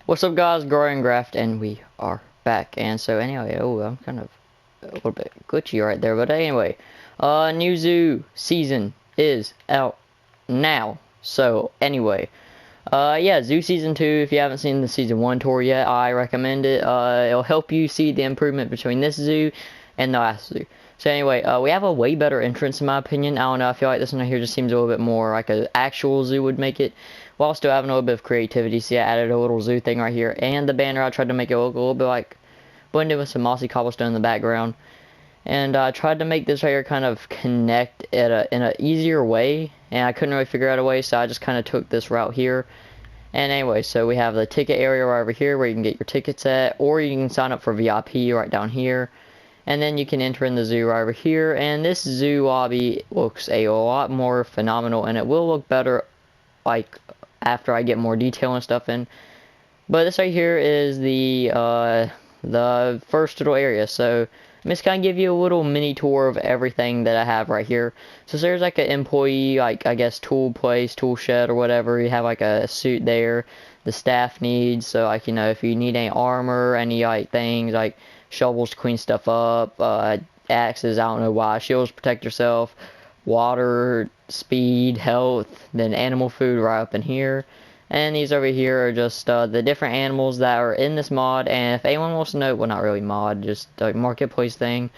What's up, guys? Growing Graft, and we are back. And so anyway, I'm kind of a little bit glitchy right there, but anyway, new zoo season is out now. So anyway, yeah, zoo season 2. If you haven't seen the season 1 tour yet, I recommend it. It'll help you see the improvement between this zoo and the last zoo. So anyway, we have a way better entrance in my opinion. I don't know, I feel like this one here just seems a little bit more like an actual zoo would make it, while still having a little bit of creativity. See, I added a little zoo thing right here, and the banner, I tried to make it look a little bit like blended with some mossy cobblestone in the background. And I tried to make this right here kind of connect in an easier way, and I couldn't really figure out a way, so I just kind of took this route here. And anyway, so we have the ticket area right over here where you can get your tickets at, or you can sign up for VIP right down here. And then you can enter in the zoo right over here, and this zoo lobby looks a lot more phenomenal, and it will look better like after I get more detail and stuff in. But this right here is the first little area. So I'm just gonna give you a little mini tour of everything that I have right here. So there's like an employee, like I guess tool place, tool shed or whatever. You have like a suit there the staff needs. So like, you know, if you need any armor, any like things like shovels to clean stuff up, axes, I don't know why, shields to protect yourself, water, speed, health, then animal food right up in here. And these over here are just the different animals that are in this mod. And if anyone wants to know, well, not really mod, just a marketplace thing.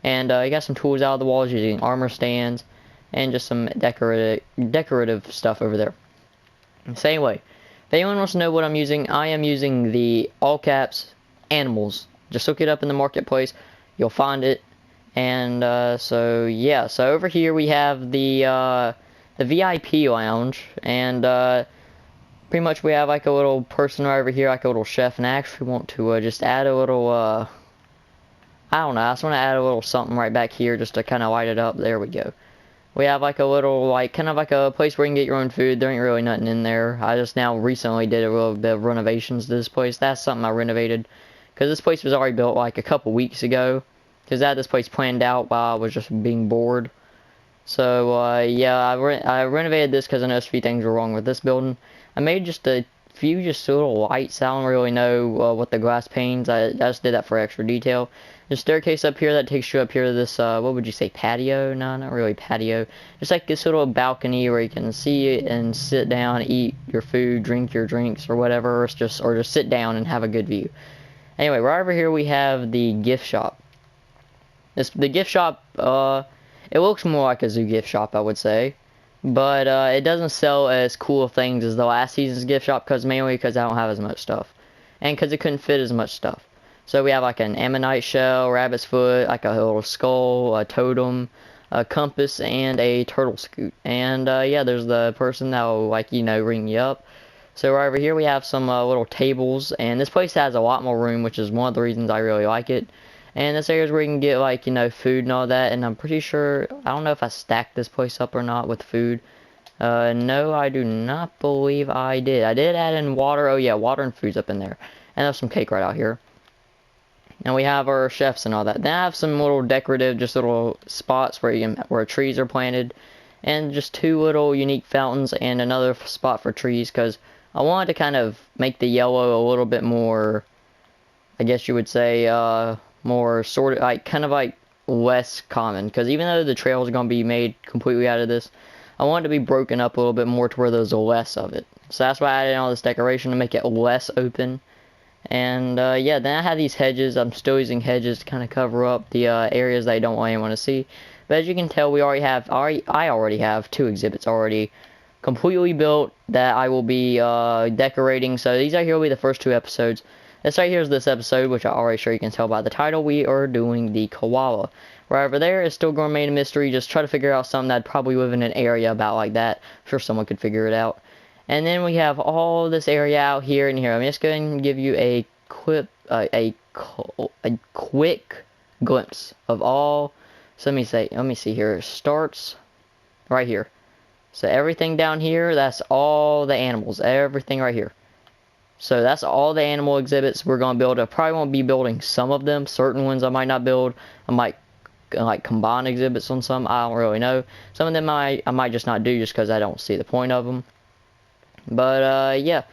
And you got some tools out of the walls using armor stands and just some decorative stuff over there. So anyway, if anyone wants to know what I'm using, I am using the all caps animals. Just look it up in the marketplace, you'll find it. And so yeah, so over here we have the VIP lounge, and pretty much we have like a little person right over here, like a little chef, and I actually want to just add a little I don't know, I just want to add a little something right back here just to kind of light it up. There we go. We have like a little, like, kind of like a place where you can get your own food. There ain't really nothing in there. I just now recently did a little bit of renovations to this place. That's something I renovated, because this place was already built like a couple weeks ago, because I had this place planned out while I was just being bored. So yeah, I renovated this because I noticed a few things were wrong with this building. I made just a few just little lights. I don't really know what the glass panes. I just did that for extra detail. There's a staircase up here that takes you up here to this, what would you say, patio? No, not really patio. Just like this little balcony where you can see it and sit down, eat your food, drink your drinks or whatever, or just sit down and have a good view. Anyway, right over here we have the gift shop. The gift shop, it looks more like a zoo gift shop, I would say. But it doesn't sell as cool things as the last season's gift shop, mainly because I don't have as much stuff. And because it couldn't fit as much stuff. So we have like an ammonite shell, rabbit's foot, like a little skull, a totem, a compass, and a turtle scoot. And yeah, there's the person that will, like, you know, ring you up. So right over here we have some little tables, and this place has a lot more room, which is one of the reasons I really like it. And this area is where you can get, like, you know, food and all that. And I'm pretty sure, I don't know if I stacked this place up or not with food. No, I do not believe I did. I did add in water. Oh yeah, water and food's up in there. And there's some cake right out here. And we have our chefs and all that. Then I have some little decorative, just little spots where trees are planted. And just two little unique fountains and another spot for trees, because I wanted to kind of make the yellow a little bit more, I guess you would say, more sort of like kind of like less common, because even though the trail is going to be made completely out of this, I want it to be broken up a little bit more to where there's less of it. So that's why I added all this decoration to make it less open. And yeah, then I have these hedges. I'm still using hedges to kind of cover up the areas that I don't want anyone to see. But as you can tell, I already have 2 exhibits already completely built that I will be decorating. So these right here will be the first 2 episodes. This right here is this episode, which I already sure you can tell by the title. We are doing the koala. Right over there is still going to remain a mystery. Just try to figure out something that'd probably live in an area about like that. I'm sure someone could figure it out. And then we have all this area out here and here. I'm just going to give you a quick glimpse of all. So let me see here. It starts right here. So everything down here, that's all the animals. Everything right here. So that's all the animal exhibits we're going to build. I probably won't be building some of them. Certain ones I might not build. I might like combine exhibits on some. I don't really know. Some of them I might just not do just because I don't see the point of them. But yeah.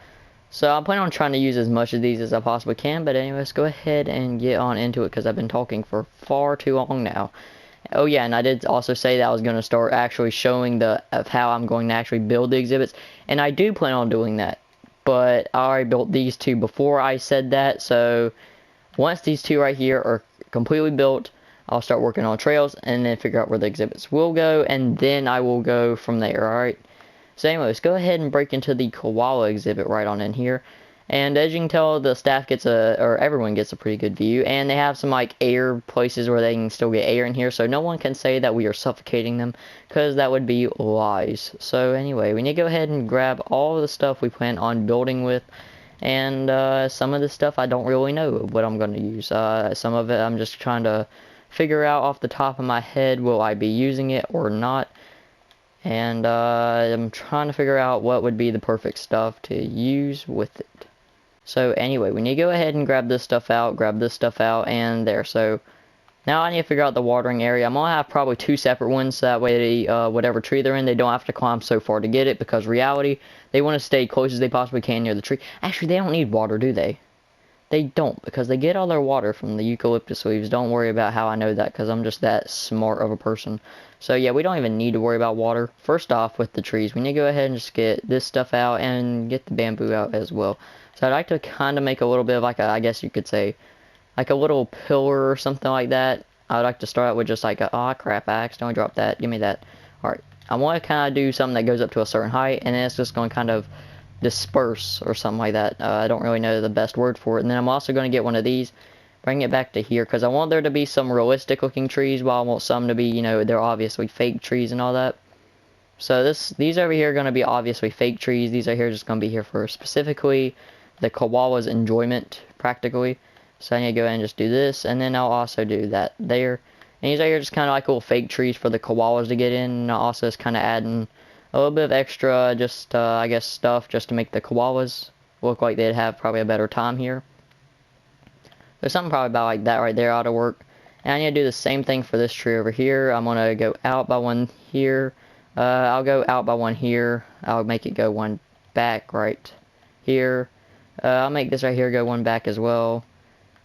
So I'm planning on trying to use as much of these as I possibly can, but anyway, let's go ahead and get on into it because I've been talking for far too long now. Oh yeah, and I did also say that I was going to start actually showing of how I'm going to actually build the exhibits, and I do plan on doing that. But I already built these two before I said that, so once these two right here are completely built, I'll start working on trails and then figure out where the exhibits will go, and then I will go from there, alright? So anyway, let's go ahead and break into the koala exhibit right on in here. And as you can tell, the staff gets or everyone gets a pretty good view. And they have some like air places where they can still get air in here. So no one can say that we are suffocating them, because that would be lies. So anyway, we need to go ahead and grab all of the stuff we plan on building with. And some of the stuff I don't really know what I'm going to use. Some of it I'm just trying to figure out off the top of my head, will I be using it or not. And I'm trying to figure out what would be the perfect stuff to use with it. So anyway, we need to go ahead and grab this stuff out, and there. So now I need to figure out the watering area. I'm going to have probably two separate ones, so that way whatever tree they're in, they don't have to climb so far to get it, because reality, they want to stay close as they possibly can near the tree. Actually, they don't need water, do they? They don't, because they get all their water from the eucalyptus leaves. Don't worry about how I know that, because I'm just that smart of a person. So yeah, we don't even need to worry about water. First off, with the trees, we need to go ahead and just get this stuff out and get the bamboo out as well. So I'd like to kind of make a little bit of like a, I guess you could say, like a little pillar or something like that. I'd like to start out with just like a, oh crap, I accidentally dropped that. Give me that. Alright, I want to kind of do something that goes up to a certain height, and then it's just going to kind of disperse or something like that. I don't really know the best word for it. And then I'm also going to get one of these, bring it back to here, because I want there to be some realistic looking trees, while I want some to be, you know, they're obviously fake trees and all that. So these over here are going to be obviously fake trees. These are here just going to be here for specifically the koala's enjoyment, practically. So I need to go ahead and just do this, and then I'll also do that there. And these are here just kind of like little fake trees for the koalas to get in, and I'll also just kind of adding a little bit of extra, just, I guess, stuff just to make the koalas look like they'd have probably a better time here. There's something probably about like that right there ought to work. And I need to do the same thing for this tree over here. I'm going to go out by one here. I'll go out by one here. I'll make it go one back right here. I'll make this right here go one back as well.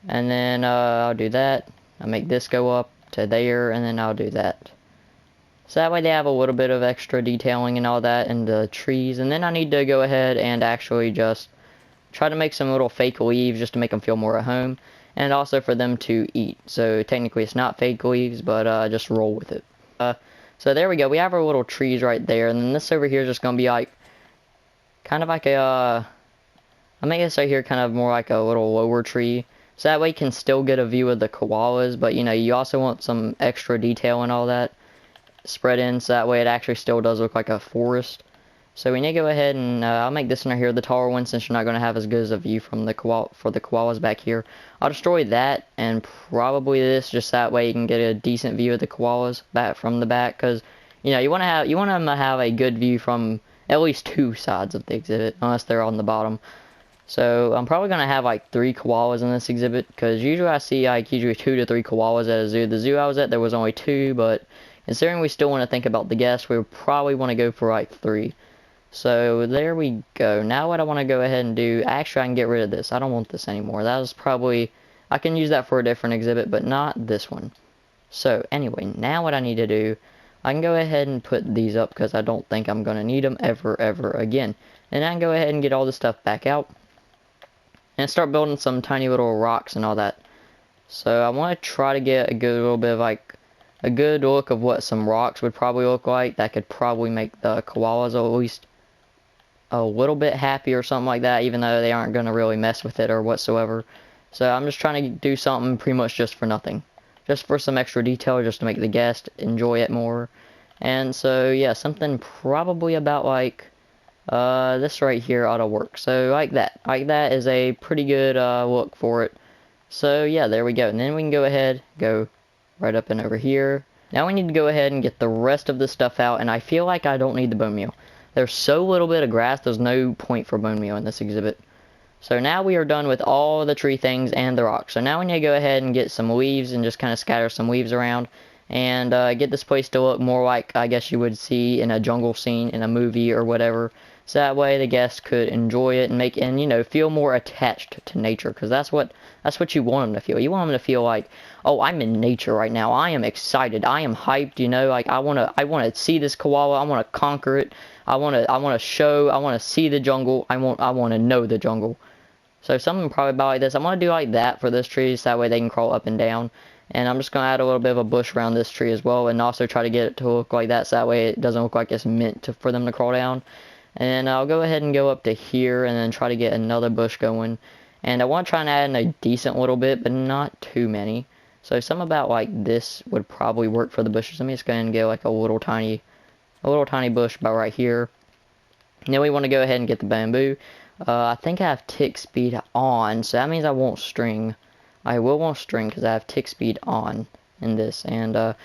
And then I'll do that. I'll make this go up to there, and then I'll do that. So that way they have a little bit of extra detailing and all that in the trees. And then I need to go ahead and actually just try to make some little fake leaves just to make them feel more at home. And also for them to eat. So technically it's not fake leaves, but just roll with it. So there we go. We have our little trees right there. And then this over here is just going to be like, kind of like a, I'll make this right here kind of more like a little lower tree. So that way you can still get a view of the koalas. But you know, you also want some extra detail and all that spread in, so that way it actually still does look like a forest. So we need to go ahead and I'll make this one right here the taller one, since you're not going to have as good as a view from the koalas back here. I'll destroy that and probably this, just that way you can get a decent view of the koalas back from the back, because you know you want them to have a good view from at least two sides of the exhibit, unless they're on the bottom. So I'm probably going to have like 3 koalas in this exhibit, because usually I see like usually 2 to 3 koalas at a zoo. The zoo I was at, there was only 2, but considering we still want to think about the guests, we probably want to go for like 3. So there we go. Now what I want to go ahead and do, actually I can get rid of this. I don't want this anymore. That was probably, I can use that for a different exhibit, but not this one. So anyway, now what I need to do, I can go ahead and put these up, because I don't think I'm going to need them ever again. And I can go ahead and get all this stuff back out and start building some tiny little rocks and all that. So I want to try to get a good little bit of like a good look of what some rocks would probably look like. That could probably make the koalas at least a little bit happy or something like that, even though they aren't going to really mess with it or whatsoever. So I'm just trying to do something pretty much just for nothing. Just for some extra detail, just to make the guest enjoy it more. And so yeah, something probably about like this right here ought to work. So like that is a pretty good look for it. So yeah, there we go. And then we can go ahead, go right up and over here. Now we need to go ahead and get the rest of this stuff out, and I feel like I don't need the bone meal. There's so little bit of grass, there's no point for bone meal in this exhibit. So now we are done with all the tree things and the rocks. So now we need to go ahead and get some leaves and just kind of scatter some leaves around, and get this place to look more like, I guess you would see in a jungle scene in a movie or whatever. so that way the guests could enjoy it and you know, feel more attached to nature, because that's what you want them to feel. You want them to feel like, oh, I'm in nature right now. I am excited. I am hyped. You know, like I wanna see this koala. I wanna conquer it. I wanna see the jungle. I wanna know the jungle. So something probably about like this. I'm gonna do like that for this tree, so that way they can crawl up and down. And I'm just gonna add a little bit of a bush around this tree as well, and also try to get it to look like that, so that way it doesn't look like it's meant for them to crawl down. And I'll go ahead and go up to here and then try to get another bush going. And I want to try and add in a decent little bit, but not too many. So something about like this would probably work for the bushes. Let me just go ahead and get like a little tiny bush about right here. And then we want to go ahead and get the bamboo. I think I have tick speed on, so that means I won't string. I will want string because I have tick speed on in this. And the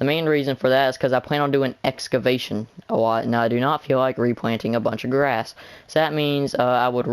main reason for that is because I plan on doing excavation a lot, and I do not feel like replanting a bunch of grass. So that means I would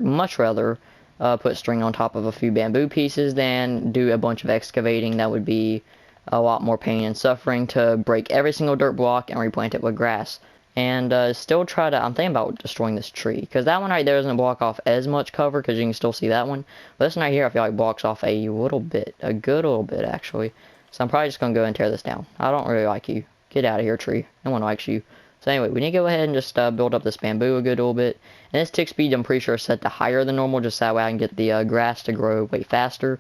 much rather put string on top of a few bamboo pieces than do a bunch of excavating. That would be a lot more pain and suffering to break every single dirt block and replant it with grass. And still I'm thinking about destroying this tree, because that one right there doesn't block off as much cover, because you can still see that one. But this one right here I feel like blocks off a good little bit actually. So I'm probably just going to go and tear this down. I don't really like you. Get out of here, tree. No one likes you. So anyway, we need to go ahead and just build up this bamboo a good little bit. And this tick speed I'm pretty sure is set to higher than normal, just that way I can get the grass to grow way faster.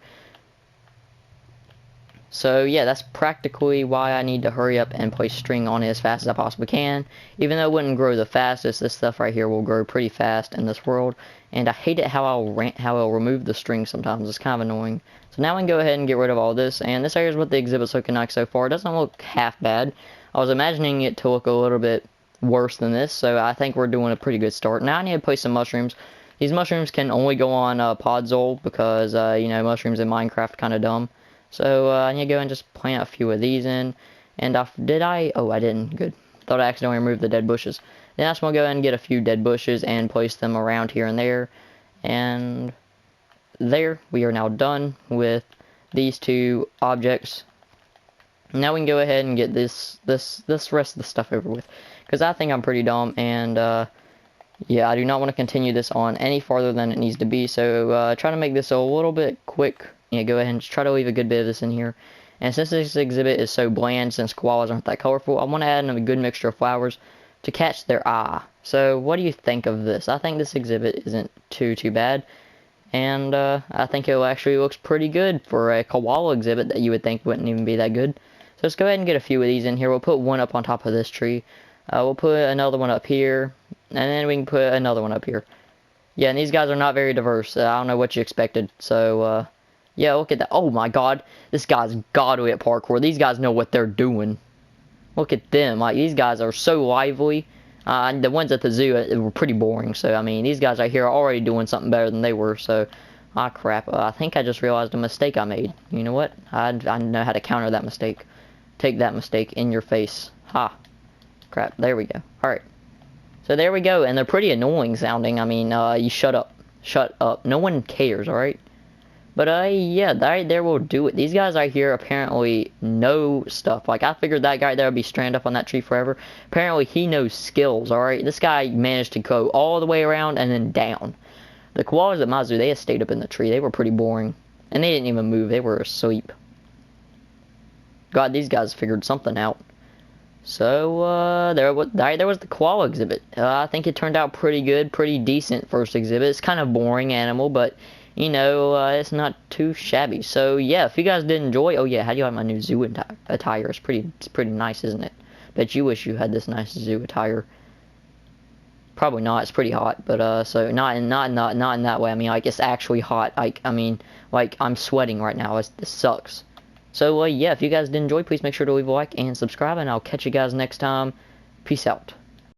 So yeah, that's practically why I need to hurry up and place string on it as fast as I possibly can. Even though it wouldn't grow the fastest, this stuff right here will grow pretty fast in this world. And I hate it how it'll remove the string sometimes. It's kind of annoying. So now we can go ahead and get rid of all this. And this area is what the exhibit's looking like so far. It doesn't look half bad. I was imagining it to look a little bit worse than this, so I think we're doing a pretty good start. Now I need to place some mushrooms. These mushrooms can only go on Podzol because, you know, mushrooms in Minecraft kind of dumb. So I need to go and just plant a few of these in. And did I? Oh, I didn't. Good. Thought I accidentally removed the dead bushes. Then I just want to go ahead and get a few dead bushes and place them around here and there. And there, we are now done with these two objects. Now we can go ahead and get this rest of the stuff over with, because I think I'm pretty dumb, and yeah, I do not want to continue this on any farther than it needs to be. So try to make this a little bit quick. Yeah, go ahead and just try to leave a good bit of this in here. And since this exhibit is so bland, since koalas aren't that colorful, I want to add in a good mixture of flowers to catch their eye. So what do you think of this? I think this exhibit isn't too bad. And I think it actually looks pretty good for a koala exhibit that you would think wouldn't even be that good. So let's go ahead and get a few of these in here. We'll put one up on top of this tree. We'll put another one up here. And then we can put another one up here. Yeah, and these guys are not very diverse. I don't know what you expected. So, yeah, look at that. Oh my god. This guy's godly at parkour. These guys know what they're doing. Look at them. Like, these guys are so lively. The ones at the zoo were pretty boring. So, I mean, these guys right here are already doing something better than they were. So, ah, crap. I think I just realized a mistake I made. You know what? I know how to counter that mistake. Take that mistake in your face. Ha. Crap. There we go. Alright. So, there we go. And they're pretty annoying sounding. I mean, you shut up. Shut up. No one cares, alright? But, yeah, right there will do it. These guys right here apparently know stuff. Like, I figured that guy right there would be stranded up on that tree forever. Apparently, he knows skills, alright? This guy managed to go all the way around and then down. The koalas at my zoo, they just stayed up in the tree. They were pretty boring. And they didn't even move. They were asleep. God, these guys figured something out. So, there was the koala exhibit. I think it turned out pretty good. Pretty decent first exhibit. It's kind of boring animal, but... you know, it's not too shabby. So, yeah, if you guys did enjoy... oh, yeah, how do you like my new zoo attire? It's pretty nice, isn't it? Bet you wish you had this nice zoo attire. Probably not. It's pretty hot. But, so, not in that way. I mean, like, it's actually hot. Like, I mean, like, I'm sweating right now. This sucks. So, yeah, if you guys did enjoy, please make sure to leave a like and subscribe. And I'll catch you guys next time. Peace out.